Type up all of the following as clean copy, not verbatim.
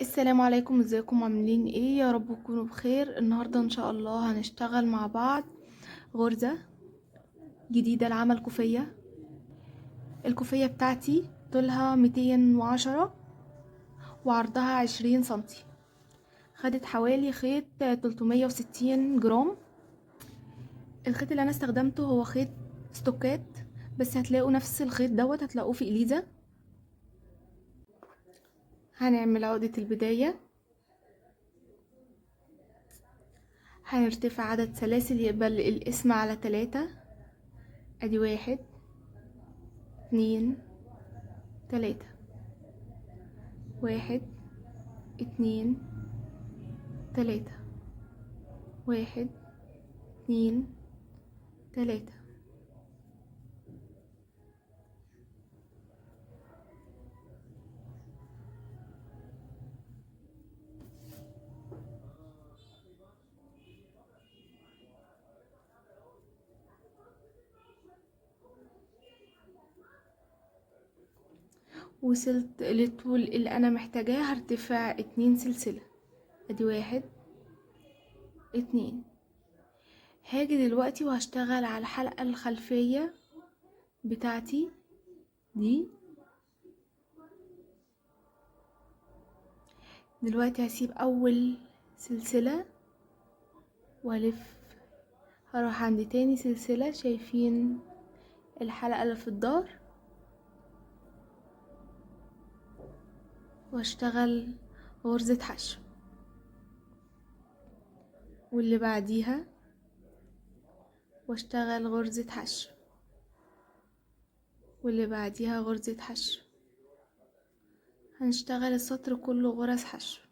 السلام عليكم، ازيكم؟ عاملين ايه؟ يا رب تكونوا بخير. النهارده ان شاء الله هنشتغل مع بعض غرزة جديدة لعمل كوفية. الكوفية بتاعتي طولها 210 وعرضها 20 سنتي. خدت حوالي خيط 360 جرام. الخيط اللي انا استخدمته هو خيط ستوكات، بس هتلاقوا نفس الخيط هتلاقوه في إليزا. هنعمل عقدة البداية. هنرتفع عدد سلاسل يقبل القسم على 3. ادي 1 2 3. 1 2 3. 1 2 3. وصلت للطول اللي انا محتاجاه. هرتفع 2 سلسلة. ادي 1 2. هاجي دلوقتي وهشتغل على الحلقة الخلفية بتاعتي دي. دلوقتي هسيب اول سلسلة والف. هروح عند تاني سلسلة. شايفين الحلقة اللي في الظهر؟ واشتغل غرزة حشو. واللي بعديها واشتغل غرزة حشو. واللي بعديها غرزة حشو. هنشتغل السطر كله غرز حشو.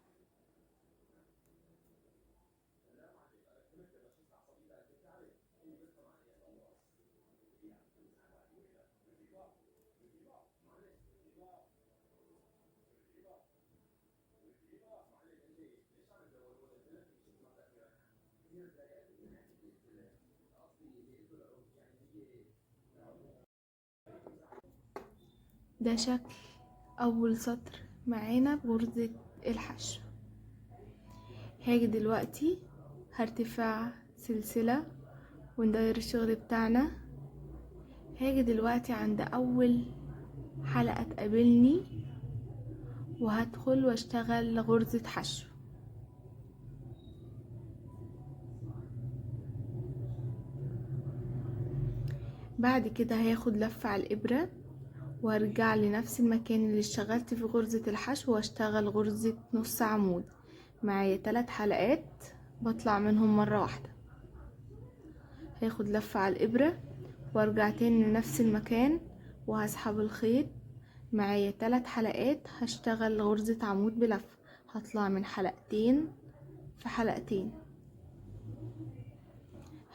ده شكل اول سطر معانا بغرزة الحشو. هاجي دلوقتي هرتفع سلسلة وندير الشغل بتاعنا. هاجي دلوقتي عند اول حلقة تقابلني وهدخل واشتغل غرزة حشو. بعد كده هاخد لفة على الابرة وارجع لنفس المكان اللي اشتغلت في غرزة الحشو واشتغل غرزة نص عمود. معايا 3 حلقات بطلع منهم مرة واحدة. هاخد لفة على الابرة وارجع تاني لنفس المكان وهسحب الخيط. معايا 3 حلقات هشتغل غرزة عمود بلفة. هطلع من حلقتين في حلقتين.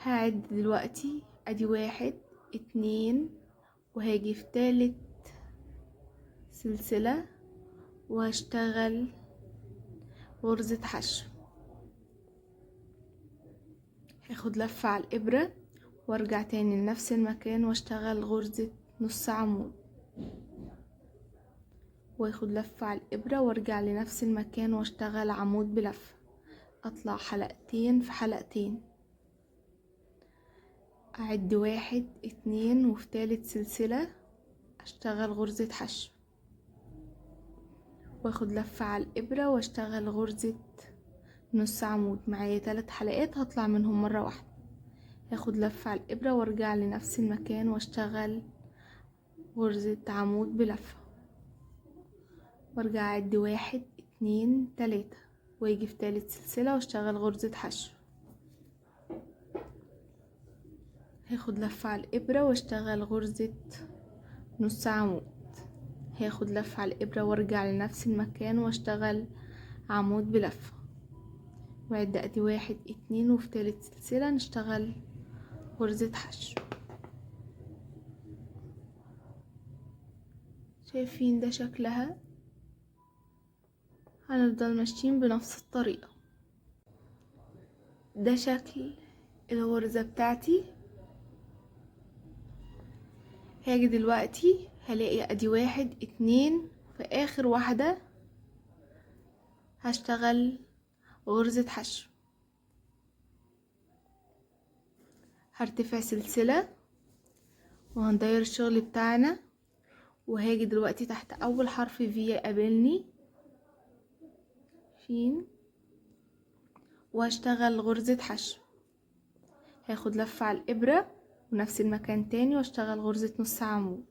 هعد دلوقتي. ادي 1 2. وهاجي في تالت سلسلة وهشتغل غرزة حشو. هاخد لفة على الابرة وارجع تاني لنفس المكان واشتغل غرزة نص عمود. واخد لفة على الابرة وارجع لنفس المكان واشتغل عمود بلفة. اطلع حلقتين في حلقتين. اعد 1 2 وفي تالت سلسلة اشتغل غرزة حشو. واخد لفة على الابرة واشتغل غرزة نص عمود. معايا 3 حلقات هطلع منهم مرة واحدة. هاخد لفة على الابرة وارجع لنفس المكان واشتغل غرزة عمود بلفة. وارجع اعد 1 2 3 واجي في تالت سلسلة واشتغل غرزة حشو. هاخد لفة على الابرة واشتغل غرزة نص عمود. هاخد لفة على الابرة وارجع لنفس المكان واشتغل عمود بلفة. وعد ادي 1 2 وفي تالت سلسلة نشتغل غرزة حشو. شايفين ده شكلها؟ هنفضل ماشيين بنفس الطريقة. ده شكل الغرزة بتاعتي. هاجي دلوقتي هلاقي ادي 1 2 في اخر واحدة هشتغل غرزة حشو، هرتفع سلسلة وهندير الشغل بتاعنا، وهاجي دلوقتي تحت اول حرف في يقابلني فين، وهشتغل غرزة حشو، هاخد لفة على الابرة ونفس المكان تاني واشتغل غرزة نص عمود،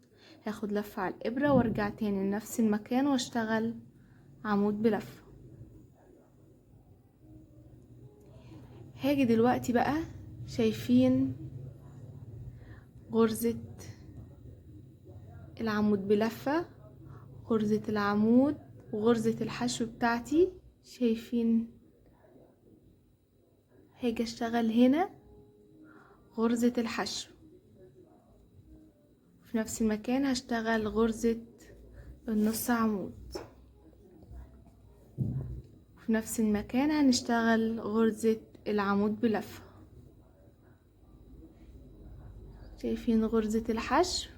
هاخد لفة على الابرة وارجع تاني لنفس المكان واشتغل عمود بلفة. هاجي دلوقتي بقى شايفين غرزة العمود بلفة، غرزة العمود وغرزة الحشو بتاعتي، شايفين؟ هاجي اشتغل هنا غرزة الحشو، في نفس المكان هشتغل غرزة النص عمود، في نفس المكان هنشتغل غرزة العمود بلفة. شايفين غرزة الحشو؟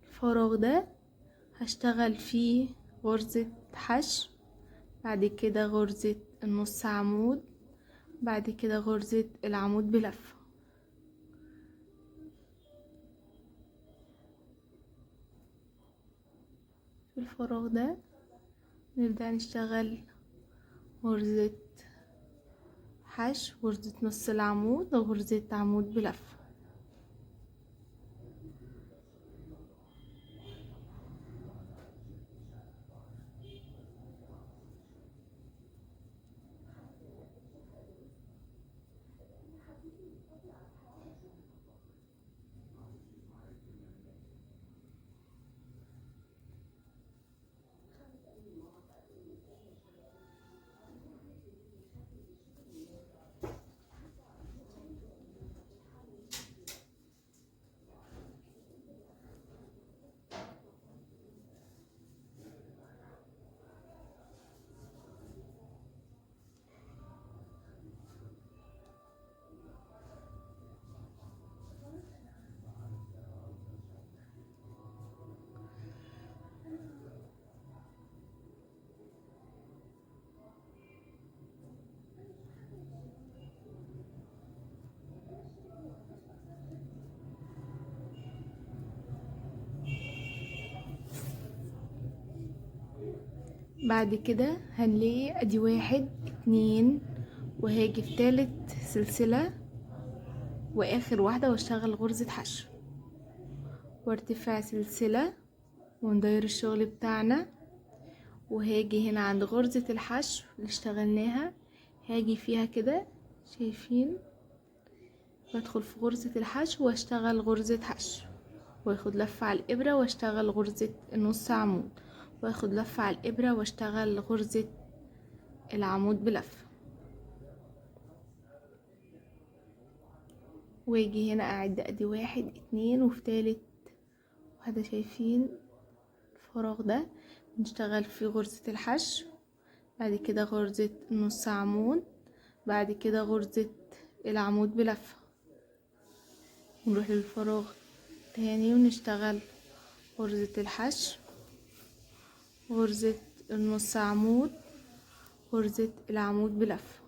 الفراغ ده هشتغل فيه غرزة حشو، بعد كده غرزة النص عمود، بعد كده غرزة العمود بلفة. في الفراغ ده نبدأ نشتغل غرزة حشو، غرزة نص العمود، وغرزة عمود بلفة. بعد كده هنلاقي ادي 1 2، وهاجي في تالت سلسلة واخر واحدة واشتغل غرزة حشو وارتفاع سلسلة وندير الشغل بتاعنا، وهاجي هنا عند غرزة الحشو اللي اشتغلناها، هاجي فيها كده، شايفين؟ بدخل في غرزة الحشو واشتغل غرزة حشو، واخد لفة على الابرة واشتغل غرزة النص عمود، واخد لفة على الابرة واشتغل غرزة العمود بلفة، واجي هنا اعد ادي 1 2، وفي تالت واحدة شايفين الفراغ ده بنشتغل في غرزة الحشو، بعد كده غرزة نص عمود، بعد كده غرزة العمود بلفة، نروح للفراغ تاني ونشتغل غرزة الحشو، غرزة النص عمود، غرزة العمود بلفة.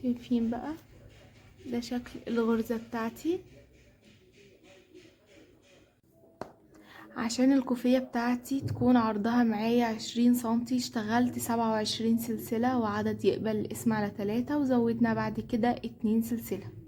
شايفين بقى ده شكل الغرزة بتاعتي. عشان الكوفية بتاعتي تكون عرضها معايا 20 سنتي، اشتغلت 27 سلسلة وعدد يقبل الاسم على 3، وزودنا بعد كده 2 سلسلة.